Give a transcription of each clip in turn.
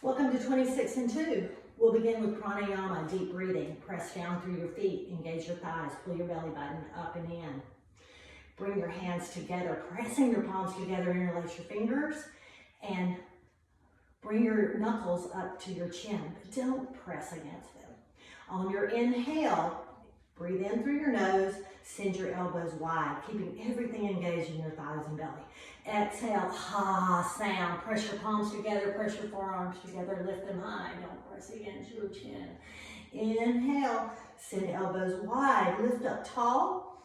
Welcome to 26 and 2. We'll begin with Pranayama, deep breathing. Press down through your feet, engage your thighs, pull your belly button up and in. Bring your hands together, pressing your palms together, interlace your fingers, and bring your knuckles up to your chin, but don't press against them. On your inhale, breathe in through your nose, send your elbows wide, keeping everything engaged in your thighs and belly. Exhale, ha sound. Press your palms together, press your forearms together, lift them high. Don't press against your chin. Inhale, send elbows wide, lift up tall.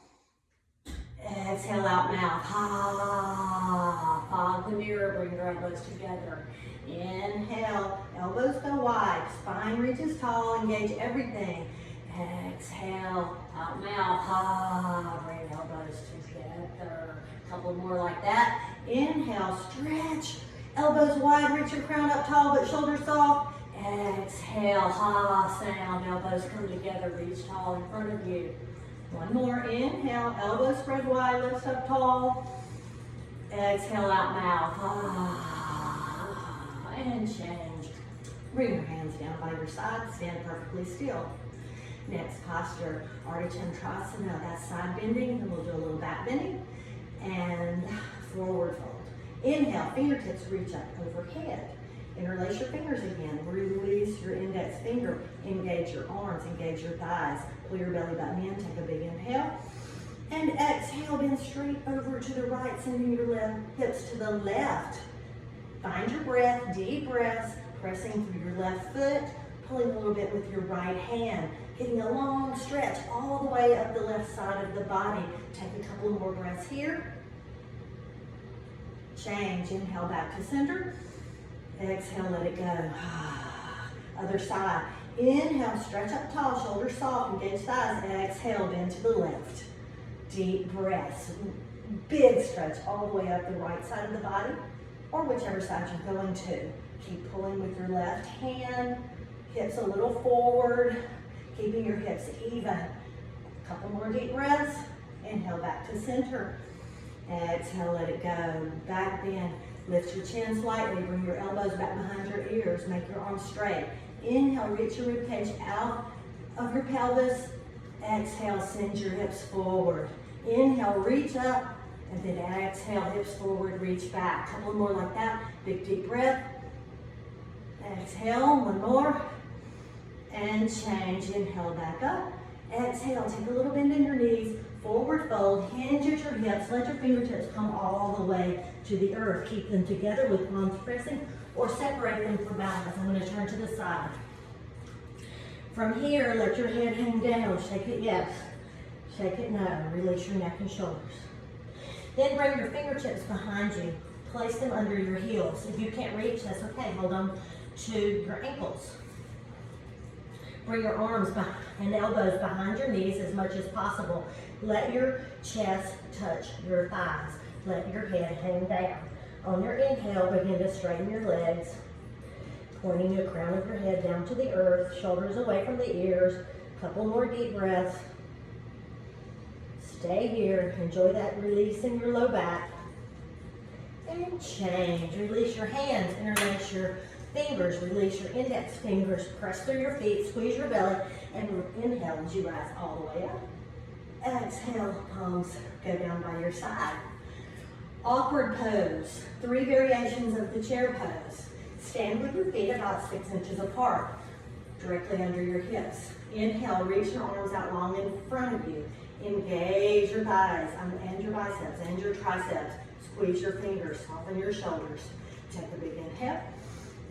Exhale out mouth, ha. Fog the mirror, bring your elbows together. Inhale, elbows go wide, spine reaches tall, engage everything. Exhale, out mouth, ha, bring elbows together. A couple more like that. Inhale, stretch, elbows wide, reach your crown up tall, but shoulders soft. Exhale, ha, sound, elbows come together, reach tall in front of you. One more, inhale, elbows spread wide, lift up tall. Exhale, out mouth, ha, and change. Bring your hands down by your side, stand perfectly still. Next posture, Ardha Chandrasana, that's side bending, then we'll do a little back bending and forward fold. Inhale, fingertips reach up overhead. Interlace your fingers again. Release your index finger. Engage your arms, engage your thighs. Pull your belly button in, take a big inhale. And exhale, bend straight over to the right, sending your left hips to the left. Find your breath, deep breaths, pressing through your left foot, pulling a little bit with your right hand, getting a long stretch all the way up the left side of the body. Take a couple more breaths here. Change, inhale back to center. Exhale, let it go. Other side. Inhale, stretch up tall, shoulders soft, engage thighs. Exhale, bend to the left. Deep breaths. Big stretch all the way up the right side of the body, or whichever side you're going to. Keep pulling with your left hand. Hips a little forward, keeping your hips even. A couple more deep breaths. Inhale back to center. Exhale, let it go. Back bend. Lift your chin slightly. Bring your elbows back behind your ears. Make your arms straight. Inhale, reach your ribcage out of your pelvis. Exhale, send your hips forward. Inhale, reach up. And then exhale, hips forward, reach back. A couple more like that. Big deep breath. Exhale, one more. And change, inhale back up. Exhale, take a little bend in your knees, forward fold, hinge at your hips, let your fingertips come all the way to the earth. Keep them together with palms pressing or separate them for balance. I'm going to turn to the side. From here, let your head hang down. Shake it yes, shake it no. Release your neck and shoulders. Then bring your fingertips behind you. Place them under your heels. If you can't reach, that's okay. Hold on to your ankles. Bring your arms and elbows behind your knees as much as possible. Let your chest touch your thighs. Let your head hang down. On your inhale, begin to straighten your legs, pointing the crown of your head down to the earth, shoulders away from the ears. Couple more deep breaths. Stay here. Enjoy that release in your low back. And change. Release your hands. Interlace your fingers, release your index fingers, press through your feet, squeeze your belly, and inhale as you rise all the way up. Exhale, palms go down by your side. Awkward pose, 3 variations of the chair pose. Stand with your feet about 6 inches apart, directly under your hips. Inhale, reach your arms out long in front of you. Engage your thighs and your biceps and your triceps. Squeeze your fingers, soften your shoulders. Take a big inhale.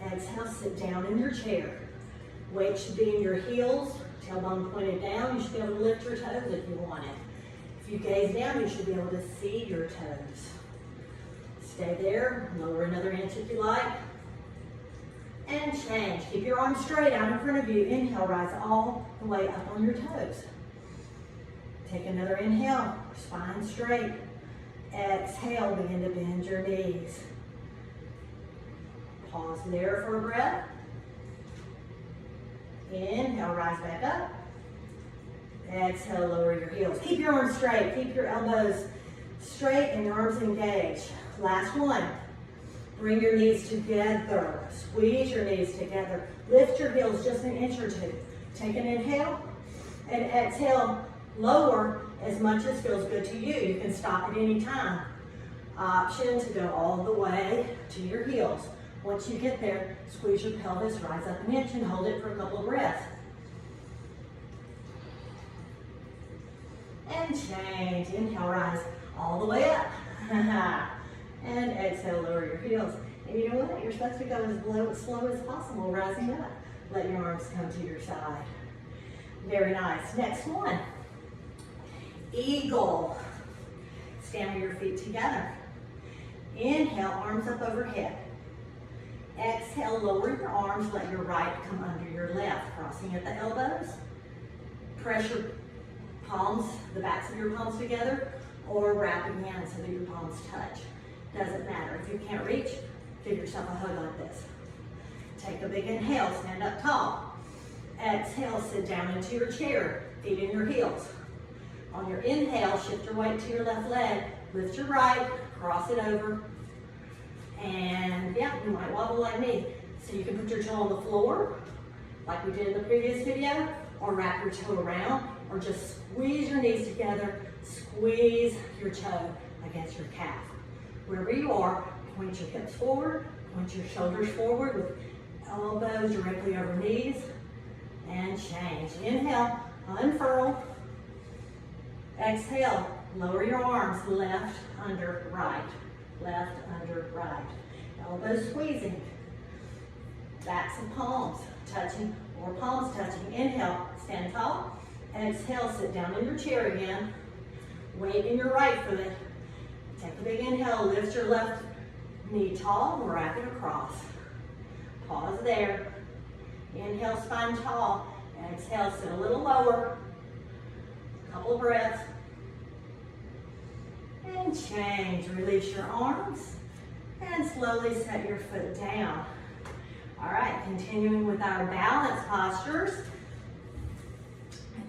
Exhale, sit down in your chair. Weight should be in your heels, tailbone pointed down. You should be able to lift your toes if you want it. If you gaze down, you should be able to see your toes. Stay there, lower another inch if you like. And change. Keep your arms straight out in front of you. Inhale, rise all the way up on your toes. Take another inhale, spine straight. Exhale, begin to bend your knees. Pause there for a breath. Inhale, rise back up. Exhale, lower your heels. Keep your arms straight. Keep your elbows straight and your arms engaged. Last one. Bring your knees together. Squeeze your knees together. Lift your heels just an inch or two. Take an inhale and exhale. Lower as much as feels good to you. You can stop at any time. Option to go all the way to your heels. Once you get there, squeeze your pelvis, rise up an inch and hold it for a couple of breaths. And change. Inhale, rise all the way up. And exhale, lower your heels. And you know what? You're supposed to go as slow as possible, rising up. Let your arms come to your side. Very nice. Next one. Eagle. Stand with your feet together. Inhale, arms up overhead. Exhale, lower your arms. Let your right come under your left, crossing at the elbows. Press your palms, the backs of your palms together, or wrap again so that your palms touch. Doesn't matter. If you can't reach, give yourself a hug like this. Take a big inhale, stand up tall. Exhale, sit down into your chair, feet in your heels. On your inhale, shift your weight to your left leg, lift your right, cross it over. And yeah, you might wobble like me. So you can put your toe on the floor, like we did in the previous video, or wrap your toe around, or just squeeze your knees together, squeeze your toe against your calf. Wherever you are, point your hips forward, point your shoulders forward with elbows directly over knees, and change. Inhale, unfurl. Exhale, lower your arms, left under right, left under right. Elbows squeezing, backs of palms touching or palms touching. Inhale, stand tall. Exhale, sit down in your chair again. Weight in your right foot. Take a big inhale, lift your left knee tall, wrap it across. Pause there. Inhale, spine tall. Exhale, sit a little lower. Couple of breaths. And change. Release your arms and slowly set your foot down. All right, continuing with our balance postures.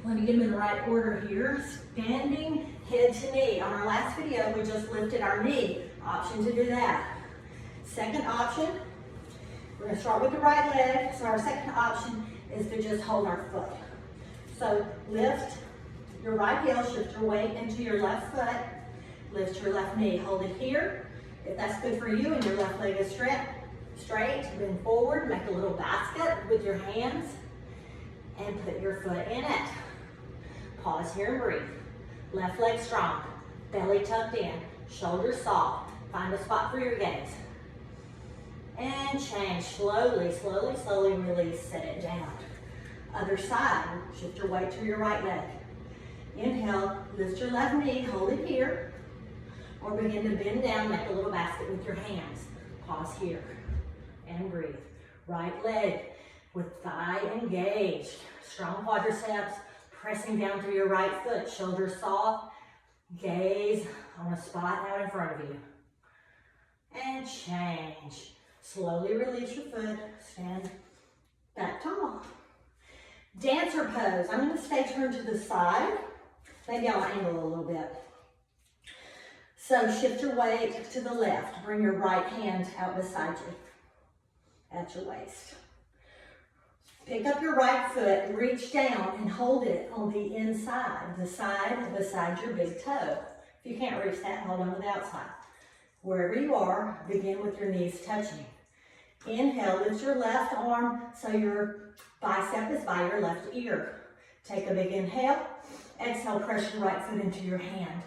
Let me get them in the right order here. Standing head to knee. On our last video, we just lifted our knee. Option to do that. Second option, we're going to start with the right leg. So our second option is to just hold our foot. So lift your right heel, shift your weight into your left foot, lift your left knee, hold it here. If that's good for you and your left leg is straight, bend forward, make a little basket with your hands, and put your foot in it. Pause here and breathe. Left leg strong, belly tucked in, shoulders soft. Find a spot for your gaze. And change. Slowly, slowly, slowly release, set it down. Other side, shift your weight to your right leg. Inhale, lift your left knee, hold it here. Or begin to bend down, make a little basket with your hands. Pause here and breathe. Right leg with thigh engaged. Strong quadriceps, pressing down through your right foot. Shoulders soft, gaze on a spot out in front of you. And change. Slowly release your foot, stand back tall. Dancer pose. I'm going to stay turned to the side. Maybe I'll angle a little bit. So shift your weight to the left. Bring your right hand out beside you at your waist. Pick up your right foot and reach down and hold it on the inside, the side beside your big toe. If you can't reach that, hold on to the outside. Wherever you are, begin with your knees touching. Inhale, lift your left arm so your bicep is by your left ear. Take a big inhale. Exhale, press your right foot into your hand.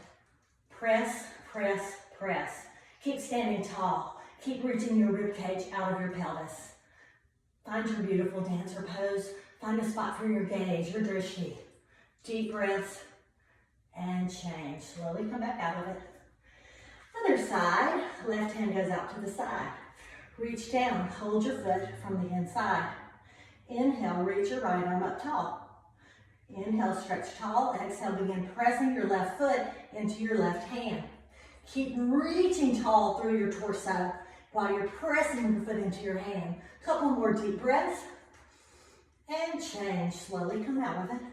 Press, press, press. Keep standing tall. Keep reaching your rib cage out of your pelvis. Find your beautiful dancer pose. Find a spot for your gaze, your drishti. Deep breaths and change. Slowly come back out of it. Other side, left hand goes out to the side. Reach down, hold your foot from the inside. Inhale, reach your right arm up tall. Inhale, stretch tall. Exhale, begin pressing your left foot into your left hand. Keep reaching tall through your torso while you're pressing your foot into your hand. Couple more deep breaths. And change. Slowly come out with it.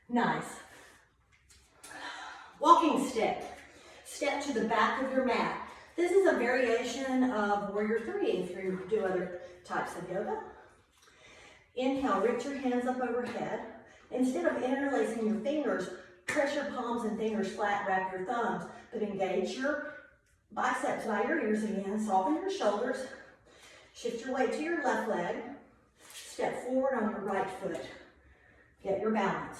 Nice. Walking stick. Step to the back of your mat. This is a variation of Warrior 3 if you do other types of yoga. Inhale, reach your hands up overhead. Instead of interlacing your fingers, press your palms and fingers flat, wrap your thumbs, but engage your biceps by your ears again. Soften your shoulders. Shift your weight to your left leg. Step forward on your right foot. Get your balance.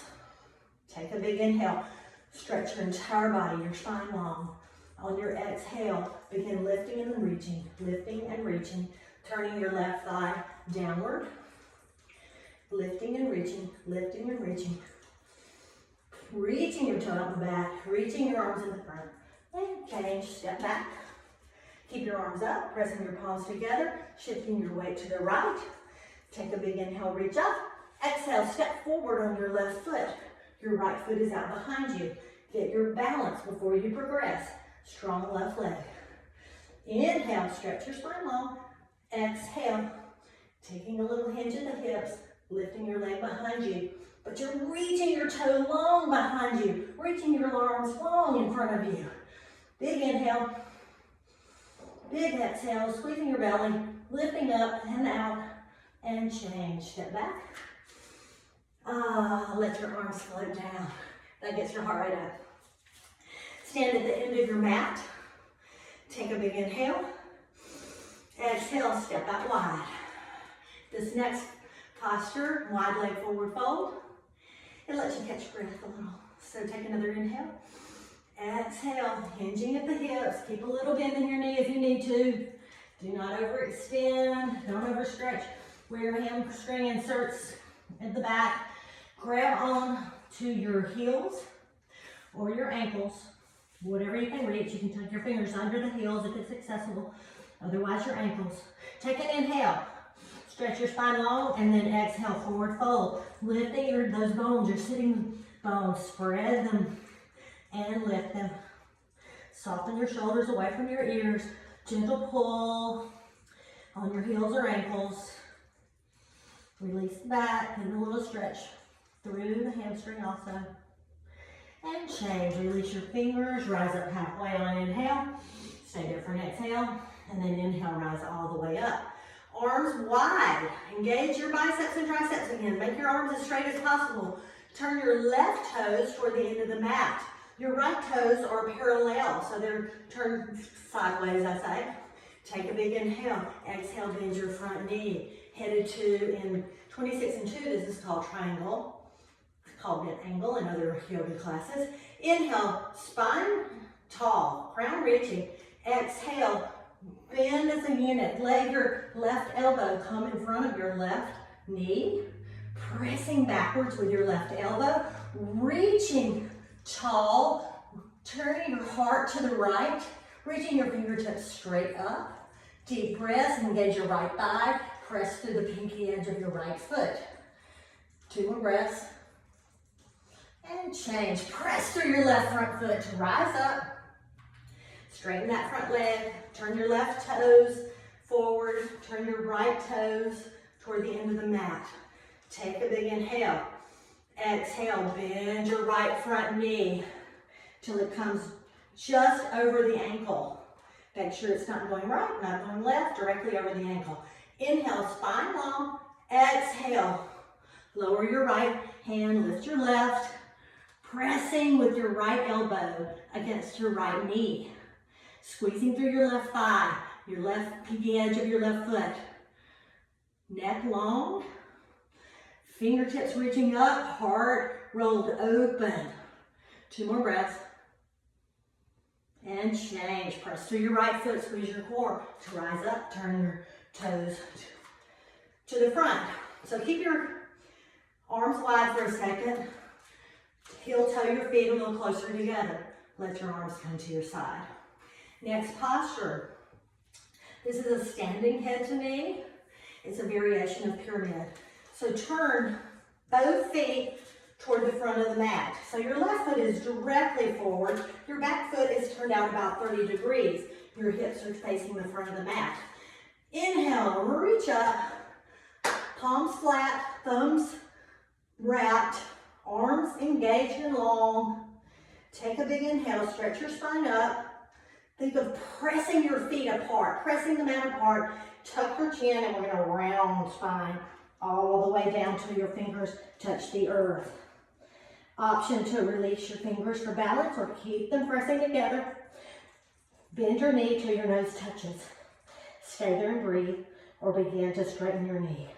Take a big inhale. Stretch your entire body, your spine long. On your exhale, begin lifting and reaching, turning your left thigh downward. Lifting and reaching. Reaching your toe out the back, reaching your arms in the front. And change, step back. Keep your arms up, pressing your palms together, shifting your weight to the right. Take a big inhale, reach up. Exhale, step forward on your left foot. Your right foot is out behind you. Get your balance before you progress. Strong left leg. Inhale, stretch your spine long. Exhale, taking a little hinge in the hips, lifting your leg behind you. But you're reaching your toe long behind you, reaching your arms long in front of you. Big inhale, big exhale, squeezing your belly, lifting up and out, and change. Step back. Let your arms float down. That gets your heart rate up. Stand at the end of your mat. Take a big inhale. Exhale, step out wide. This next posture, wide leg forward fold. It lets you catch breath a little. So take another inhale. Exhale, hinging at the hips. Keep a little bend in your knee if you need to. Do not overextend. Don't overstretch. Where your hamstring inserts at the back. Grab on to your heels or your ankles. Whatever you can reach. You can tuck your fingers under the heels if it's accessible. Otherwise, your ankles. Take an inhale. Stretch your spine long and then exhale, forward fold. Lifting those bones, your sitting bones. Spread them and lift them. Soften your shoulders away from your ears. Gentle pull on your heels or ankles. Release the back and a little stretch through the hamstring also. And change. Release your fingers. Rise up halfway on inhale. Stay there for an exhale. And then inhale, rise all the way up. Arms wide. Engage your biceps and triceps again. Make your arms as straight as possible. Turn your left toes toward the end of the mat. Your right toes are parallel, so they're turned sideways, I say. Take a big inhale. Exhale, bend your front knee. Headed to, in 26 and 2, this is called triangle. It's called an angle in other yoga classes. Inhale, spine tall, crown reaching. Exhale, bend as a unit. Let your left elbow come in front of your left knee. Pressing backwards with your left elbow. Reaching tall. Turning your heart to the right. Reaching your fingertips straight up. Deep breaths. Engage your right thigh. Press through the pinky edge of your right foot. 2 more breaths. And change. Press through your left front foot to rise up. Straighten that front leg. Turn your left toes forward. Turn your right toes toward the end of the mat. Take a big inhale. Exhale, bend your right front knee till it comes just over the ankle. Make sure it's not going right, not going left, directly over the ankle. Inhale, spine long. Exhale, lower your right hand, lift your left, pressing with your right elbow against your right knee. Squeezing through your left thigh, your left pinky edge of your left foot. Neck long. Fingertips reaching up, heart rolled open. 2 more breaths. And change. Press through your right foot, squeeze your core to rise up. Turn your toes to the front. So keep your arms wide for a second. Heel toe your feet a little closer together. Let your arms come to your side. Next posture. This is a standing head to knee. It's a variation of pyramid. So turn both feet toward the front of the mat. So your left foot is directly forward. Your back foot is turned out about 30 degrees. Your hips are facing the front of the mat. Inhale, reach up. Palms flat, thumbs wrapped, arms engaged and long. Take a big inhale, stretch your spine up. Think of pressing your feet apart, pressing the mat apart. Tuck your chin, and we're going to round spine all the way down till your fingers touch the earth. Option to release your fingers for balance or keep them pressing together. Bend your knee till your nose touches. Stay there and breathe, or begin to straighten your knee.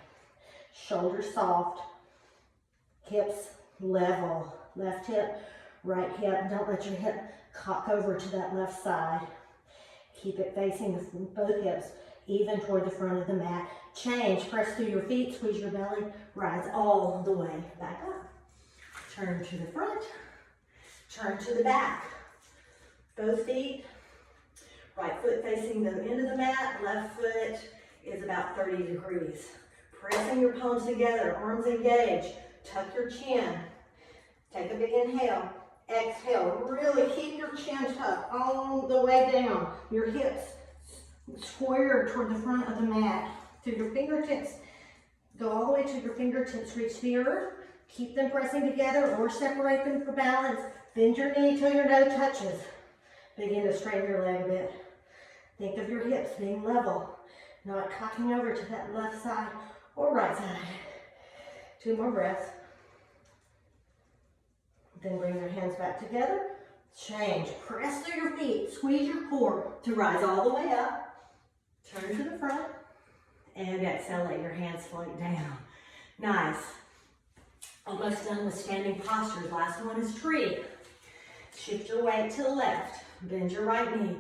Shoulders soft, hips level. Left hip, right hip. Don't let your hip cock over to that left side. Keep it facing both hips even toward the front of the mat. Change, press through your feet, squeeze your belly, rise all the way back up. Turn to the front, turn to the back. Both feet, right foot facing the end of the mat, left foot is about 30 degrees. Pressing your palms together, arms engaged, tuck your chin. Take a big inhale, exhale, really keep your chin tucked all the way down. Your hips square toward the front of the mat. To your fingertips, go all the way to your fingertips, reach the earth. Keep them pressing together or separate them for balance. Bend your knee till your nose touches. Begin to straighten your leg a bit. Think of your hips being level, not cocking over to that left side or right side. 2 more breaths. Then bring your hands back together. Change. Press through your feet. Squeeze your core to rise all the way up. Turn to the front. And exhale, let your hands float down. Nice. Almost done with standing postures. Last one is tree. Shift your weight to the left. Bend your right knee.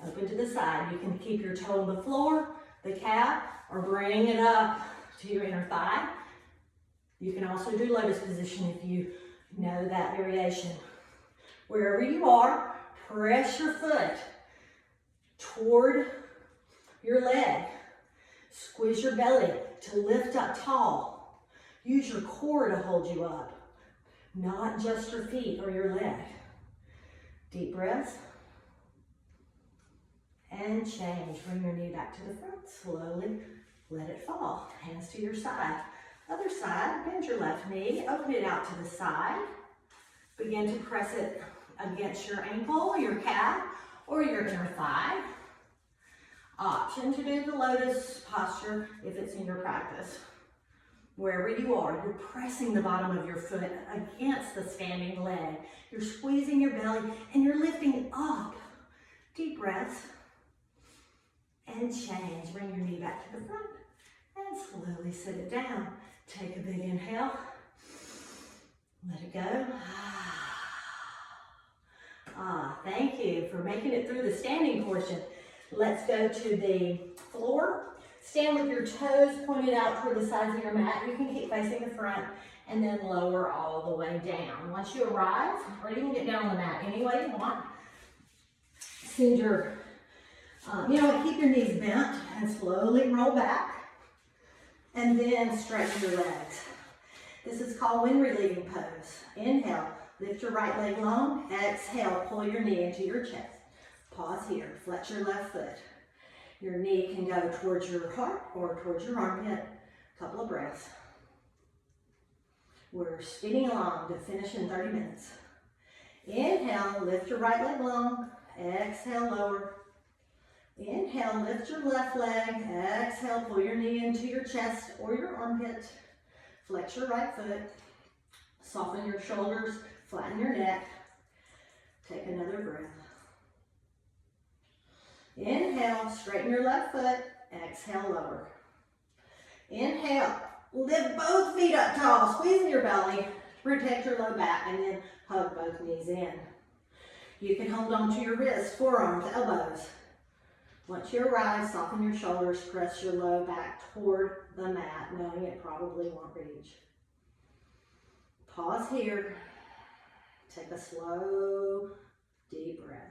Open to the side. You can keep your toe on the floor, the calf, or bring it up to your inner thigh. You can also do lotus position if you know that variation. Wherever you are, press your foot toward your leg. Squeeze your belly to lift up tall. Use your core to hold you up, not just your feet or your leg. Deep breaths. And change. Bring your knee back to the front. Slowly let it fall. Hands to your side. Other side, bend your left knee, open it out to the side. Begin to press it against your ankle, your calf, or your inner thigh. Option to do the lotus posture if it's in your practice. Wherever you are, you're pressing the bottom of your foot against the standing leg. You're squeezing your belly and you're lifting up. Deep breaths. And change. Bring your knee back to the front and slowly sit it down. Take a big inhale. Let it go. Thank you for making it through the standing portion. Let's go to the floor. Stand with your toes pointed out toward the sides of your mat. You can keep facing the front and then lower all the way down. Once you arrive, or you can get down on the mat any way you want. Send your, keep your knees bent and slowly roll back. And then straighten your legs. This is called wind relieving pose. Inhale, lift your right leg long. Exhale, pull your knee into your chest. Pause here, flex your left foot. Your knee can go towards your heart or towards your armpit. Couple of breaths. We're speeding along to finish in 30 minutes. Inhale, lift your right leg long. Exhale, lower. Inhale, lift your left leg. Exhale, pull your knee into your chest or your armpit. Flex your right foot. Soften your shoulders. Flatten your neck. Take another breath. Inhale, straighten your left foot. Exhale, lower. Inhale, lift both feet up tall. Squeeze your belly. Protect your low back and then hug both knees in. You can hold on to your wrists, forearms, elbows. Once you arrive, soften your shoulders, press your low back toward the mat, knowing it probably won't reach. Pause here. Take a slow, deep breath.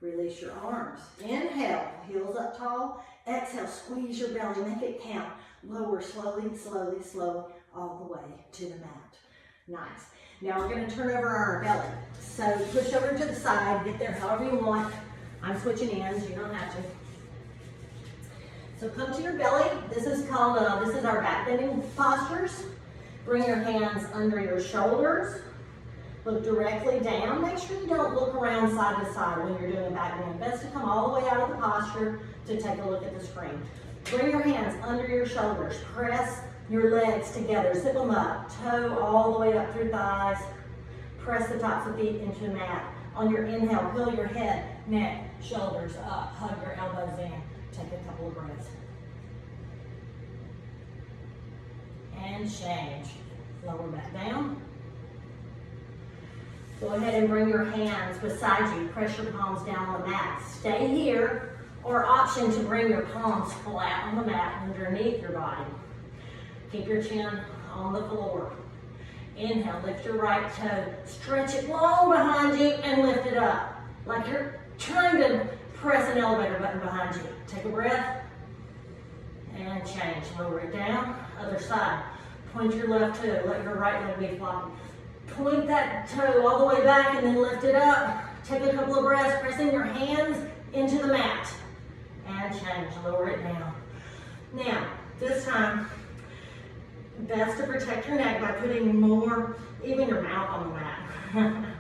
Release your arms. Inhale, heels up tall. Exhale, squeeze your belly, make it count. Lower slowly, slowly, slowly, all the way to the mat. Nice. Now we're going to turn over our belly. So push over to the side, get there however you want. I'm switching ends, you don't have to. So come to your belly. This is called, this is our backbending postures. Bring your hands under your shoulders. Look directly down. Make sure you don't look around side to side when you're doing a back bend. Best to come all the way out of the posture to take a look at the screen. Bring your hands under your shoulders. Press your legs together. Zip them up. Toe all the way up through thighs. Press the tops of feet into the mat. On your inhale, peel your head, neck, shoulders up. Hug your elbows in. Take a couple of breaths. And change. Lower back down. Go ahead and bring your hands beside you. Press your palms down on the mat. Stay here, or option to bring your palms flat on the mat underneath your body. Keep your chin on the floor. Inhale, lift your right toe. Stretch it long behind you and lift it up. Like you're trying to press an elevator button behind you. Take a breath and change. Lower it down. Other side. Point your left toe. Let your right leg be floppy. Point that toe all the way back and then lift it up. Take a couple of breaths, pressing your hands into the mat. And change, lower it down. Now, this time, best to protect your neck by putting more, even your mouth on the mat.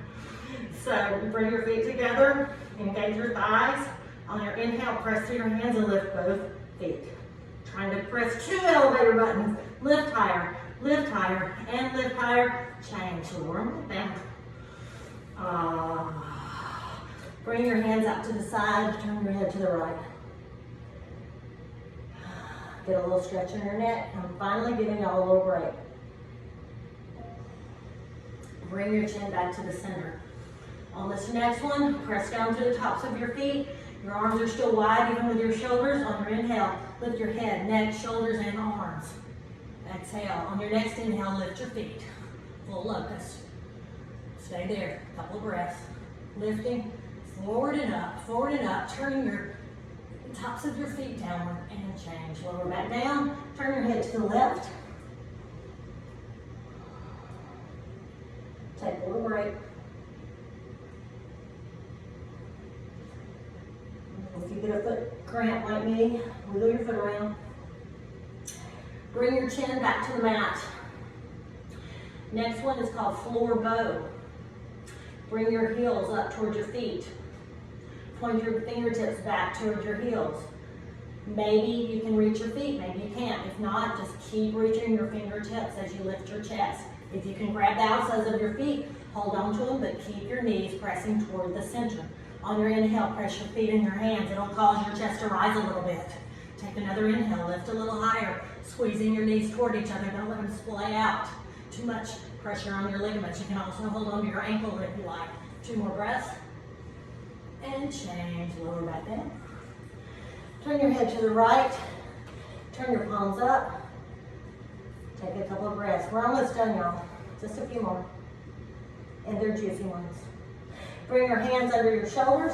So, bring your feet together, engage your thighs. On your inhale, press through your hands and lift both feet. Trying to press 2 elevator buttons. Lift higher, and lift higher. Change, lower them down. Bring your hands out to the side, turn your head to the right. Get a little stretch in your neck. I'm finally giving y'all a little break. Bring your chin back to the center. On this next one, press down to the tops of your feet. Your arms are still wide, even with your shoulders. On your inhale, lift your head, neck, shoulders, and arms. Exhale. On your next inhale, lift your feet. Full locust. Stay there. A couple of breaths. Lifting, forward and up, turning your tops of your feet downward and change. Lower back down. Turn your head to the left. Take a little break. If you get a foot cramp like me, wiggle your foot around. Bring your chin back to the mat. Next one is called floor bow. Bring your heels up towards your feet. Point your fingertips back towards your heels. Maybe you can reach your feet, maybe you can't. If not, just keep reaching your fingertips as you lift your chest. If you can grab the outsides of your feet, hold on to them, but keep your knees pressing toward the center. On your inhale, press your feet in your hands. It'll cause your chest to rise a little bit. Take another inhale, lift a little higher, squeezing your knees toward each other. Don't let them splay out. Too much pressure on your ligaments. You can also hold on to your ankle if you like. 2 more breaths. And change, lower back down. Turn your head to the right. Turn your palms up. Take a couple of breaths. We're almost done, y'all. Just a few more. And they're juicy ones. Bring your hands under your shoulders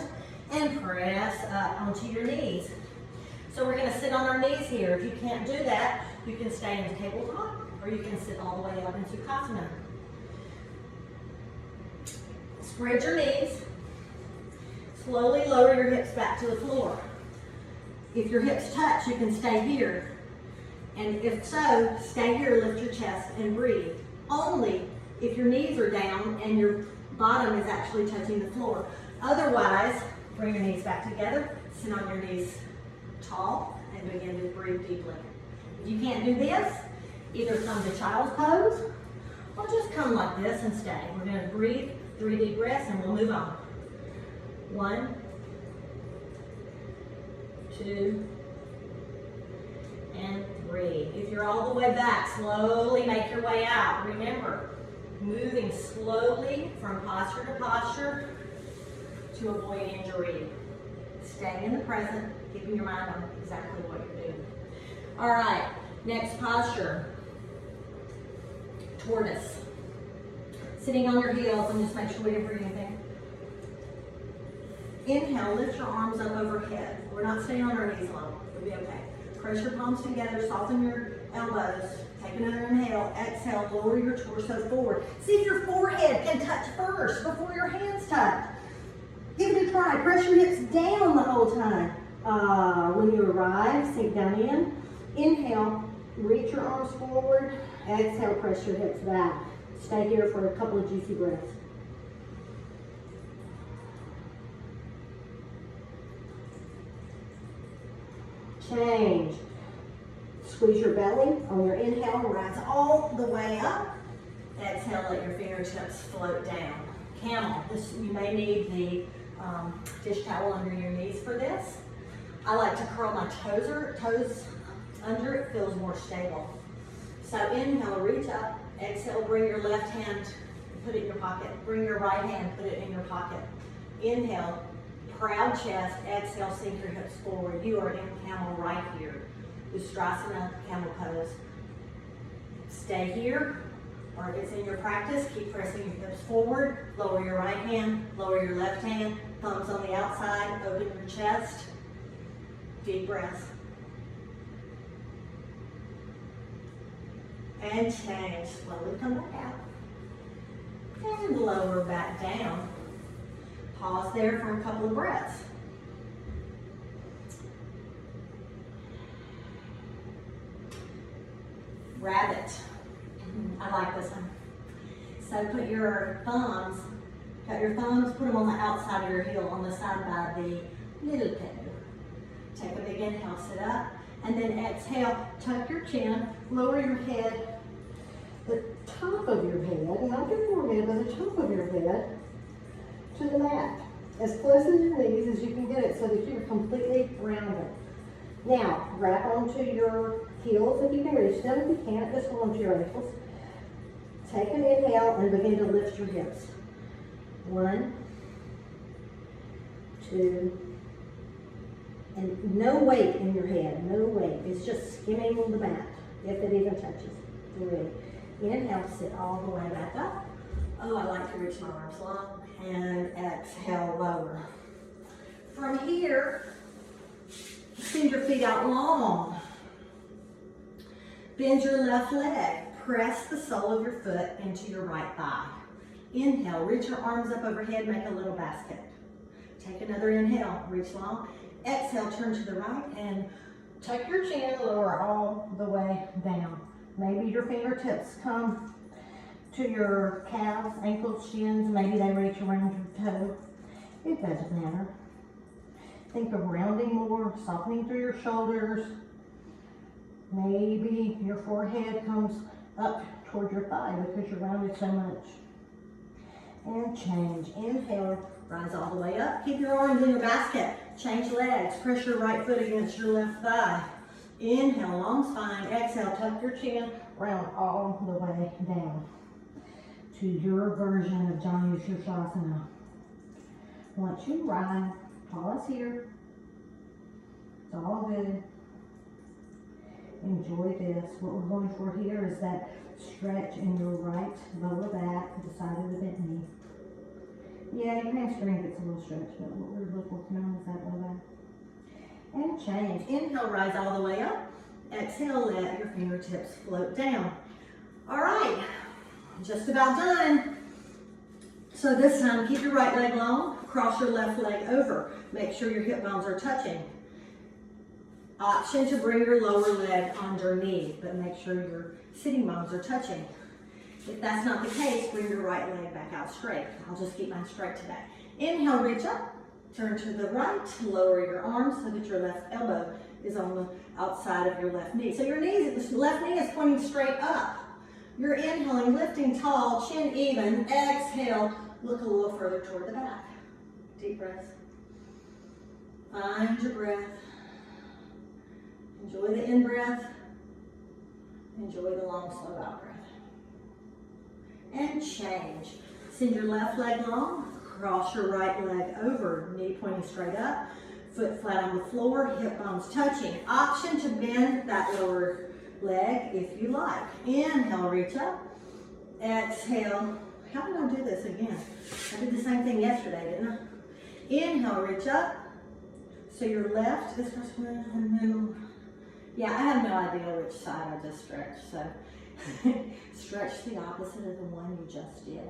and press up onto your knees. So we're going to sit on our knees here. If you can't do that, you can stay in tabletop or you can sit all the way up in Sukhasana. Spread your knees. Slowly lower your hips back to the floor. If your hips touch, you can stay here. And if so, stay here, lift your chest and breathe. Only if your knees are down and your bottom is actually touching the floor. Otherwise, bring your knees back together, sit on your knees tall, and begin to breathe deeply. If you can't do this, either come to child's pose, or just come like this and stay. We're going to breathe 3 deep breaths and we'll move on. 1, 2, and 3. If you're all the way back, slowly make your way out. Remember, moving slowly from posture to posture to avoid injury. Staying in the present, keeping your mind on exactly what you're doing. All right, next posture. Tortoise. Sitting on your heels and just make sure we didn't breathe anything. Inhale, lift your arms up overhead. We're not staying on our knees long. We'll be okay. Press your palms together, soften your elbows. Take another inhale, exhale, lower your torso forward. See if your forehead can touch first before your hands touch. Give it a try. Press your hips down the whole time. When you arrive, sink down in. Inhale, reach your arms forward. Exhale, press your hips back. Stay here for a couple of juicy breaths. change. Squeeze your belly on your inhale, rise all the way up. Exhale, let your fingertips float down. Camel, you may need the dish towel under your knees for this. I like to curl my toes under, it feels more stable. So inhale, reach up. Exhale, bring your left hand, put it in your pocket. Bring your right hand, put it in your pocket. Inhale, proud chest. Exhale, sink your hips forward. You are in camel right here. Ustrasana, camel pose. Stay here, or if it's in your practice, keep pressing your hips forward. Lower your right hand, lower your left hand. Thumbs on the outside, open your chest. Deep breath. And change. Slowly come back out. And lower back down. Pause there for a couple of breaths. Rabbit. I like this one. So put your thumbs, put them on the outside of your heel, on the side by the little toe. Take a big inhale, sit up, and then exhale, tuck your chin, lower your head, the top of your head, not your forehead, but the top of your head to the mat. As close to your knees as you can get it so that you're completely rounded. Now, grab onto your heels if you can reach them. If you can't, just hold onto your ankles. Take an inhale and begin to lift your hips. 1, 2, and no weight in your head, no weight. It's just skimming the mat, if it even touches. 3. Inhale, sit all the way back up. Oh, I like to reach my arms long. And exhale, lower. From here, send your feet out long. Bend your left leg. Press the sole of your foot into your right thigh. Inhale, reach your arms up overhead, make a little basket. Take another inhale, reach long. Exhale, turn to the right and tuck your chin, lower all the way down. Maybe your fingertips come to your calves, ankles, shins. Maybe they reach around your toe. It doesn't matter. Think of rounding more, softening through your shoulders. Maybe your forehead comes up toward your thigh because you're rounded so much. And change. Inhale, rise all the way up. Keep your arms in your basket. Change legs. Press your right foot against your left thigh. Inhale, long spine. Exhale, tuck your chin, round all the way down to your version of Janu Shirshasana. Once you rise, pause here. It's all good. Enjoy this. What we're going for here is that stretch in your right lower back, the side of the bent knee. Yeah, your hamstring gets a little stretched, but what we're looking on is that lower back. And change. Inhale, rise all the way up. Exhale, let your fingertips float down. All right, just about done. So this time, keep your right leg long, cross your left leg over. Make sure your hip bones are touching. Option to bring your lower leg underneath, but make sure your sitting bones are touching. If that's not the case, bring your right leg back out straight. I'll just keep mine straight today. Inhale, reach up, turn to the right, lower your arms so that your left elbow is on the outside of your left knee. So your left knee is pointing straight up. You're inhaling, lifting tall, chin even. Exhale, look a little further toward the back. Deep breath. Find your breath. Enjoy the in-breath. Enjoy the long, slow out-breath. And change. Send your left leg long. Cross your right leg over. Knee pointing straight up. Foot flat on the floor. Hip bones touching. Option to bend that lower leg if you like. Inhale, reach up. Exhale. How did I do this again? I did the same thing yesterday, didn't I? Inhale, reach up. So your left is first one in the middle. Yeah, I have no idea which side I just stretched, so stretch the opposite of the one you just did.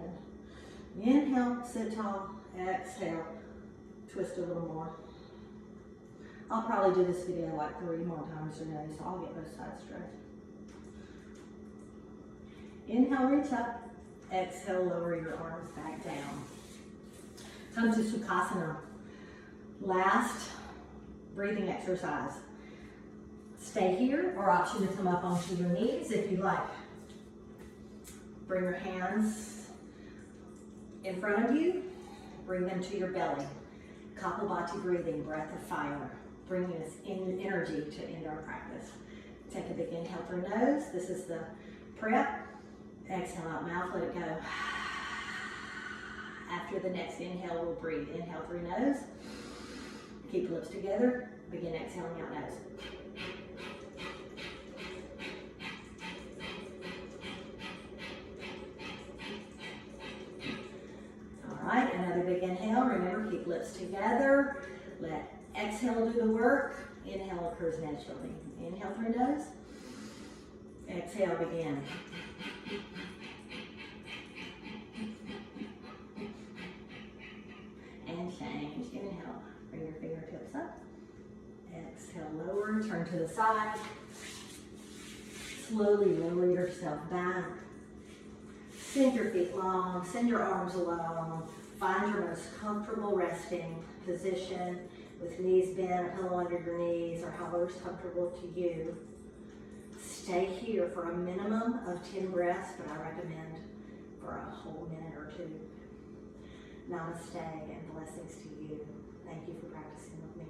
Inhale, sit tall. Exhale, twist a little more. I'll probably do this video like 3 more times today, so I'll get both sides stretched. Inhale, reach up. Exhale, lower your arms back down. Come to Sukhasana. Last breathing exercise. Stay here, or option to come up onto your knees if you like. Bring your hands in front of you. Bring them to your belly. Kapalbhati breathing, breath of fire. Bringing us in energy to end our practice. Take a big inhale through nose. This is the prep. Exhale out mouth, let it go. After the next inhale, we'll breathe. Inhale through nose. Keep lips together. Begin exhaling out nose. All right, another big inhale. Remember, keep lips together. Let exhale do the work. Inhale occurs naturally. Inhale through nose. Exhale, begin. And change. Inhale. Bring your fingertips up. Exhale, lower. Turn to the side. Slowly lower yourself back. Send your feet long. Send your arms long. Find your most comfortable resting position with knees bent, a pillow under your knees, or however is comfortable to you. Stay here for a minimum of 10 breaths, but I recommend for a whole minute or two. Namaste and blessings to you. Thank you for practicing with me.